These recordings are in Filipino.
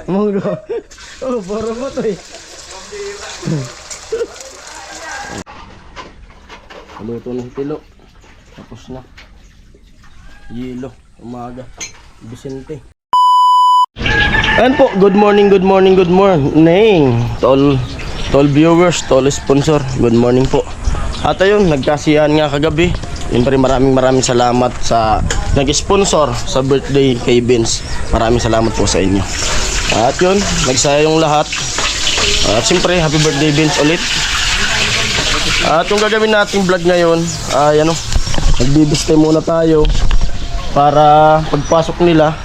Monggo. Oh, puro mo to eh. Luto ng tilo. Tapos na. Yelo. Umaga. Vicente. Ayan po. Good morning, good morning, good morning. Tol viewers, tol sponsor. Good morning po. At ayun, nagkasiyahan nga kagabi. Siyempre maraming salamat sa nag-sponsor sa birthday kay Vince. Maraming salamat po sa inyo. At yun, nagsaya yung lahat. At siyempre, happy birthday Vince ulit. At yung gagawin nating vlog ngayon ay ano, nagbibistay muna tayo para pagpasok nila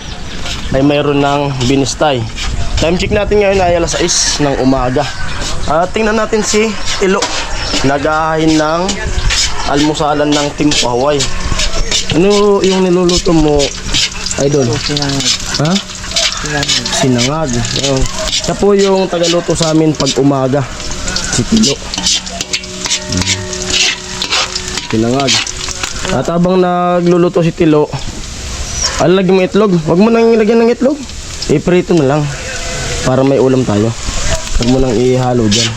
ay mayroon ng binistay. Time check natin ngayon ay alas 6 ng umaga. At tingnan natin si Ilo, nagahahin ng almusalan ng Team Paway. Ano yung niluluto mo, idol? Ha? Sinangag. Siya po yung tagaluto sa amin pag umaga, si Tilo. Sinangag. At habang nagluluto si Tilo, lagyan mo itlog. Huwag mo nang ilagyan ng itlog, iprito na lang para may ulam tayo. Huwag mo nang ihalo dyan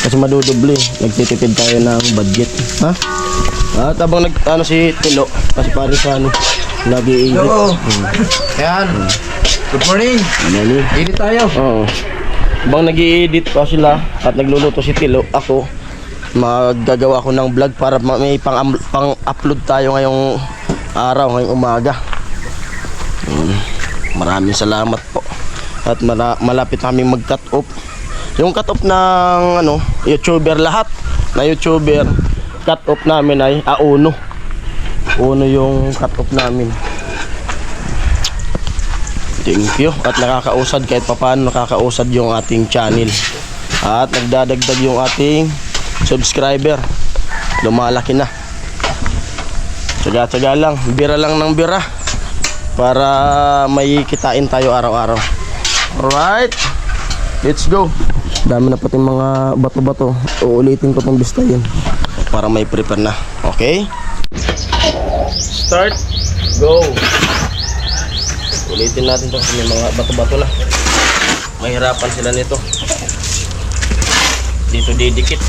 kasi madudoble. Nagtitipid tayo ng budget, ha? At habang ano si Tilo, kasi parang sa ano, nag-i-edit. Ayan. Good morning. Edit tayo. Oo. Habang nag-i-edit pa sila at nagluluto si Tilo, ako maggagawa ko ng vlog para may pang-upload tayo ngayong araw, ngayong umaga. Maraming salamat po. At malapit namin mag-cut off. Yung cut off ng ano, YouTuber, lahat na YouTuber, cut off namin ay Uno yung cut off namin. Thank you. At nakakausad, kahit papaano nakakausad yung ating channel. At nagdadagdag yung ating subscriber. Lumalaki na. Tsaga-tsaga lang, bira lang ng bira para may kitain tayo araw-araw. Alright, let's go. Dami na pati mga bato-bato. Uulitin ko itong bistayin para may prepare na. Okay, start, go. Ulitin natin ito kasi may mga bato-bato na. Mahirapan sila nito. Dito didikit.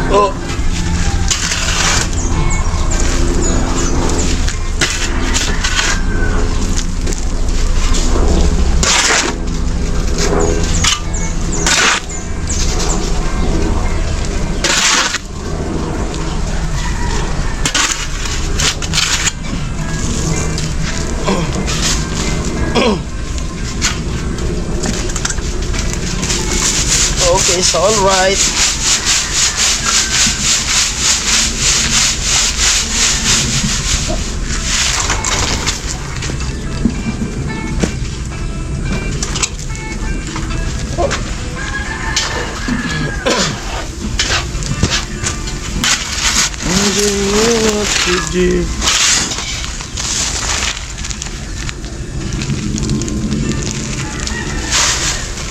Oh. Okay, it's all right.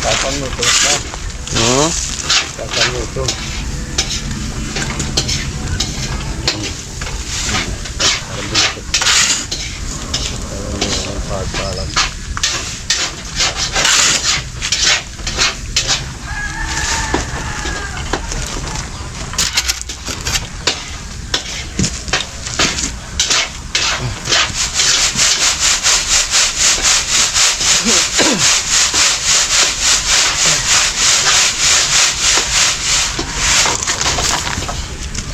Kapan mo ito? Kapan mo ito? Parang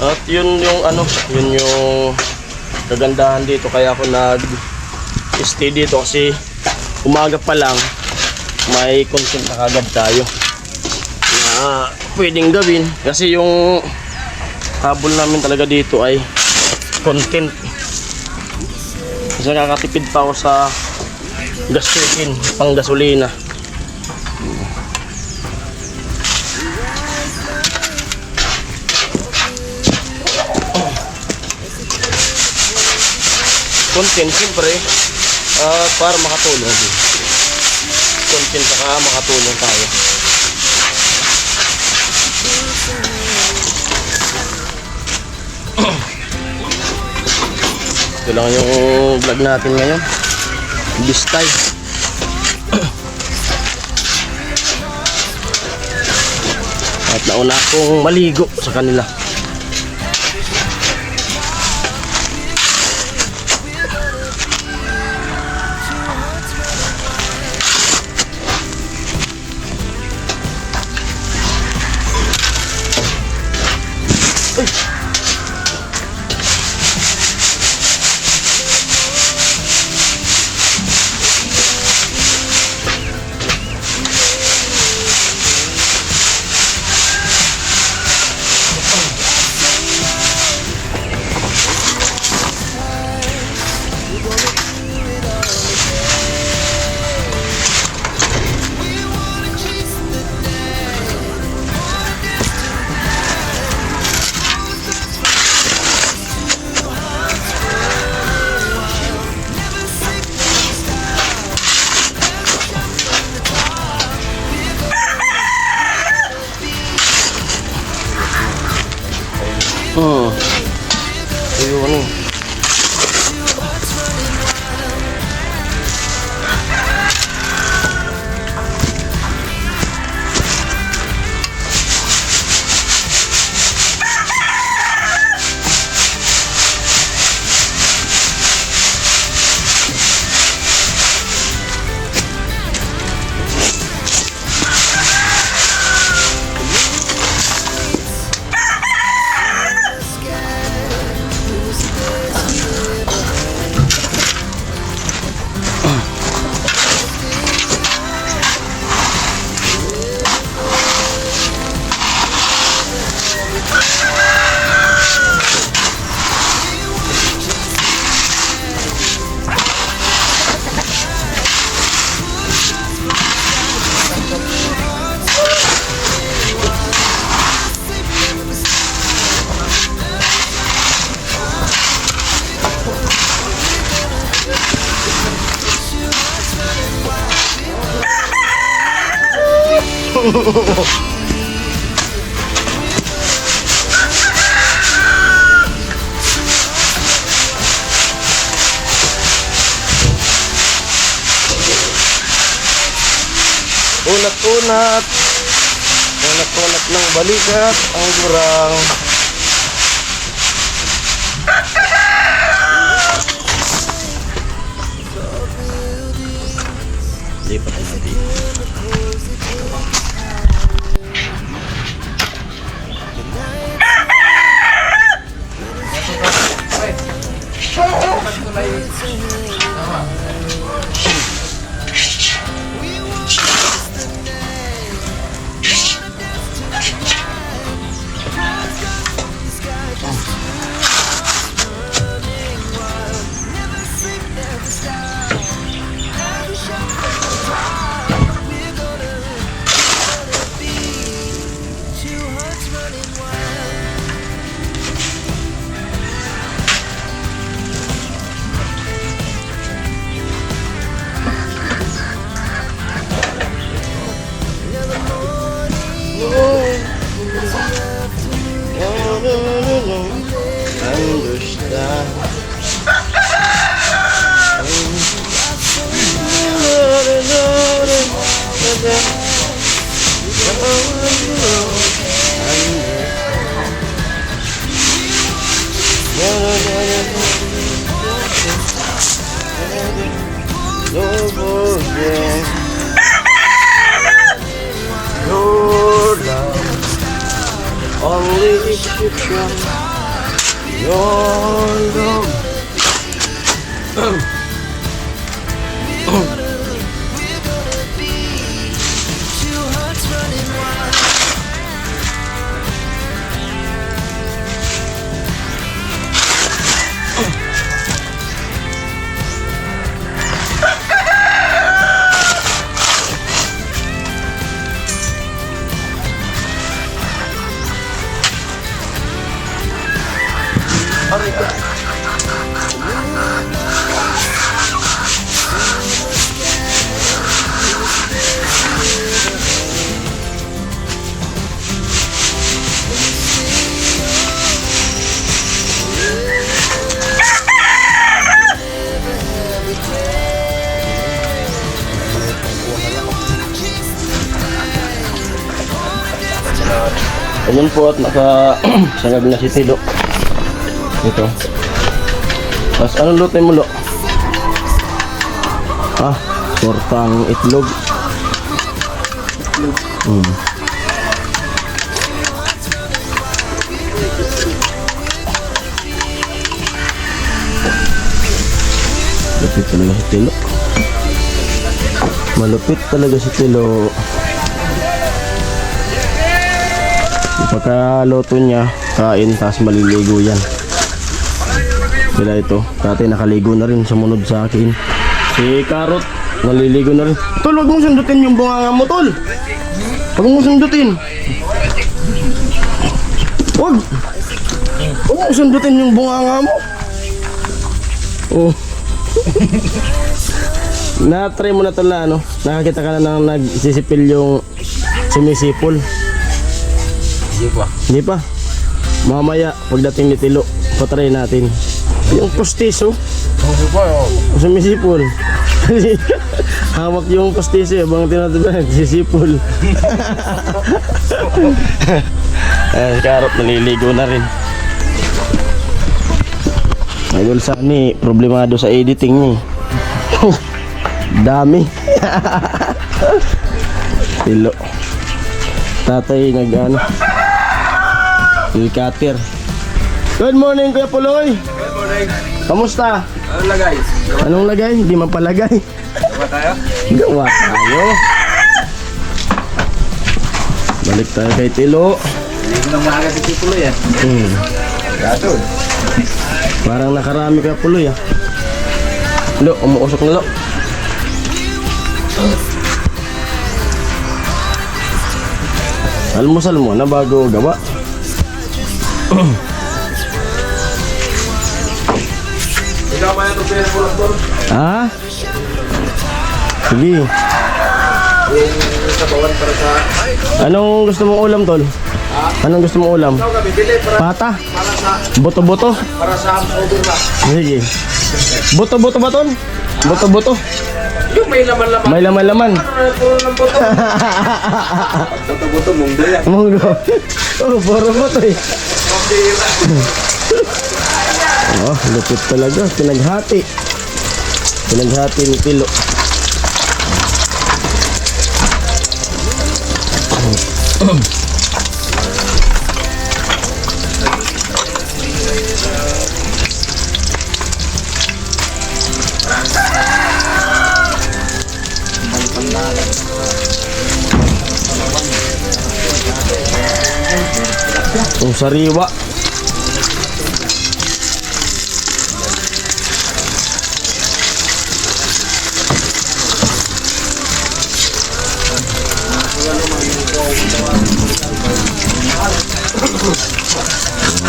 at yun yung ano, yun yung kagandahan dito, kaya ako nag-stay dito kasi umaga pa lang may content na kagad tayo na pwedeng gawin kasi yung habol namin talaga dito ay content kasi nakakatipid pa ako sa gastusin pang gasolina. content siyempre para makatulong din. Content saka makatulong tayo. Ito lang yung vlog natin ngayon. Bistay. At nauna akong maligo sa kanila. Ayun. Unat-unat. Unat-unat ng balikat ang gurang. Lipat na natin. Your love, only if you can. Your love. Aray ka. Ayun po at nakasangag na si Tilo. Ito. Tapos anong luto mo, Lo? Tortang itlog. Lupit talaga si Tilo. Malupit talaga si Tilo. Pagkaluto niya, kain, tapos maliligo yan. Sila ito, dati nakaligo na rin, sumunod sa akin. Si Carrot, naliligo na rin. Tol, huwag mong sundutin yung bunganga mo, Tol. Huwag mong sundutin. Huwag mong sundutin yung bunganga mo. Oh. Na-try mo na Tol na ano, nakakita ka na nang nagsisipil yung sumisipol. Hindi pa. Mamaya, pagdating ni Tilo, patry natin. Yung postiso. Sumisipol. Hawak yung postiso, abang tinatapos, sisipol. Carrot, naliligo na rin. Idol Sunny, problemado sa editing niya. Dami. Tilo. Tatay nag-ano. Cutter. Good morning, Kuya Puloy. Good morning. Kamusta? Anong lagay? Anong lagay? Hindi man palagay. Gawa tayo? Gawa tayo. Balik tayo kay Tilo. Hindi ko nang maaga si Titulo yan. Gato. Parang nakarami Kuya Puloy ah. Lo, umuusok na Lo. Almusal mo na bago gawa. Ikaw ba yung pinag-ulang doon? Ha? Sige. Yung sabawan para sa... Anong gusto mong ulam, Tol? Anong gusto mong ulam? Ikaw ka bibili Pata? para sa... Boto-boto? Para sa hamsover ba? Sige. Boto-boto ba, Tol? Boto-boto? Yung may laman-laman. May laman-laman. Ano na puro ng boto? Boto-boto, munggo yan. Munggo. Oh, puro boto eh. Pambira. Oh, lupit talaga. Pinaghati. Pinaghati ni Tilo. Ang sariwa.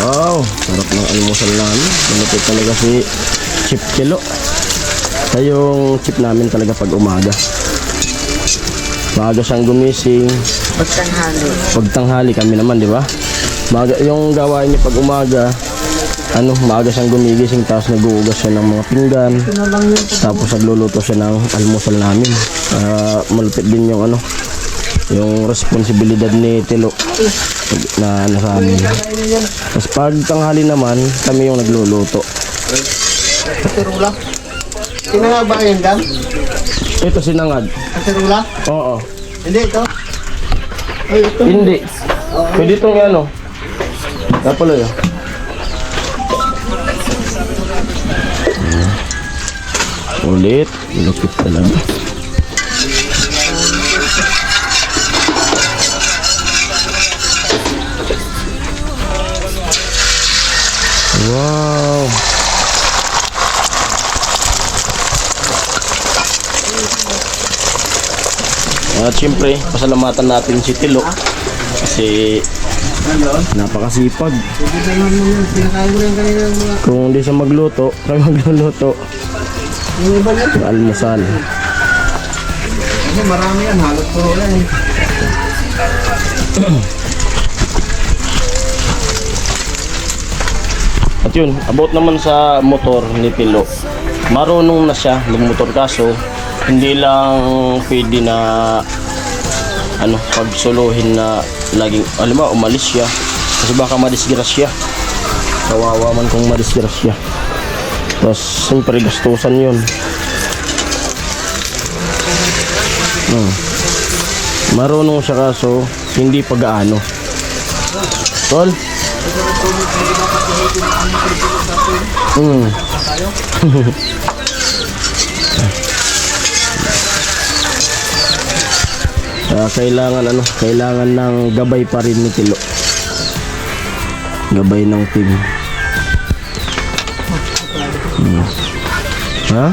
Wow, sarap ng almusal namin. Malapit talaga si Chip Kilo. Kaya yung chip namin talaga pag umaga. Maaga siyang gumising. Pagtanghali kami naman, di ba? Maaga, yung gawain niya pag umaga, maaga siyang gumigising, tapos nag-uugas siya ng mga pinggan. Tapos nagluluto siya ng almusal namin. Malupit din yung yung responsibilidad ni Tilo na nasa amin. Tapos pag tanghali naman, kami yung nagluluto. Kaserula? Sinangag ba kayo yan? Ito sinangag. Kaserula? Oo. Hindi, ito. Ay, ito. Hindi. Pwede itong ano. Napalo yun. Ulit. Lupit talaga. Wow. At syempre, pasalamatan natin si Tilo kasi napakasipag. Kung hindi siya magluto, kami magluluto. Yung almusal. Marami yan, halos puro yan eh. At yun, about naman sa motor ni Tilo. Marunong na siya magmotor, kaso hindi lang pwede na pagsuluhin na laging, alam mo, umalis siya. Kasi baka madisgrasya. Kawawa man kung madisgrasya. Tapos, siyempre, gastusan yun. Marunong siya kaso, hindi pag-aano. Tol? Kailangan ng gabay pa rin ni Tilo. Gabay ng team. Ha?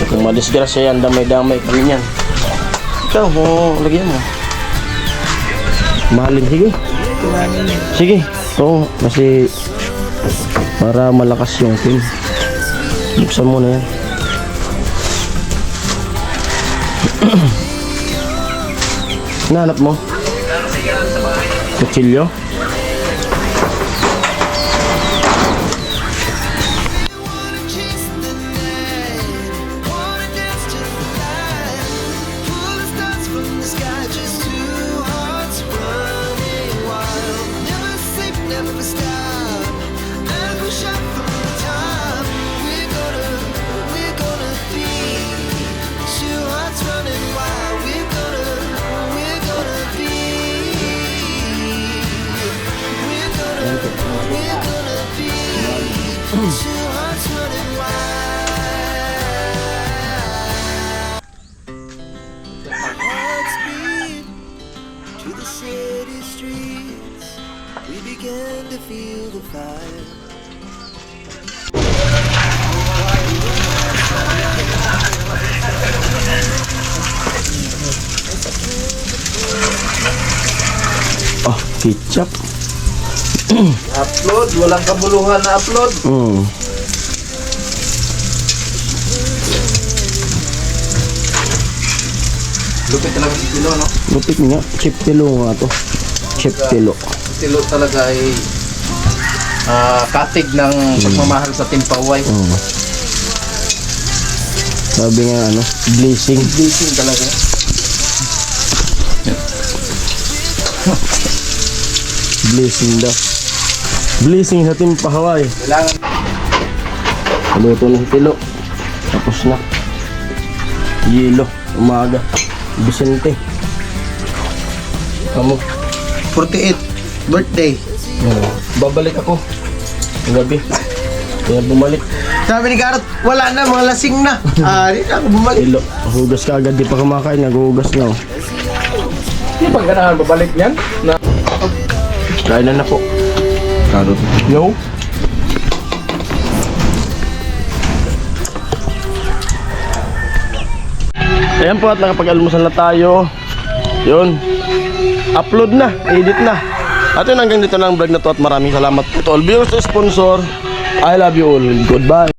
Kung madisgrasya yan, damay-damay kami yan. Ikaw, lagyan mo. Mahalin, sige. Sige. Oo, kasi para malakas yung team. Buksan mo na yan. Nahanap mo? Kutsilyo? To the city streets, we began to feel the fire. Oh, ketchup. Upload, walang kabuluhan na upload. Lupit talaga si Tilo, no? Lupit nga. Chip Tilo nga to. Chip Tilo. Si Tilo talaga ay katig ng pagmamahal sa Timpaway. Sabi nga blessing. Blessing talaga. Blessing daw. Blessing sa Team Pahaway. Kailangan Luto na si Tilo. Tapos na. Yelo. Umaga. Vicente. Kamu. 48 birthday. Babalik ako. Gabi. Kaya bumalik. Sabi ni Garot, wala na, mga lasing na. Di na ako bumalik. Tilo. Hugas ka agad. Di pa kumakain. Naghuhugas na. Hindi pa ganahan babalik niyan? Kain na po. Karot. No? Ayan po at nakapag-almusal na tayo. Yun. Upload na. Edit na. At yun, hanggang dito na ang vlog na to at maraming salamat po to all viewers, sponsor. I love you all. Goodbye.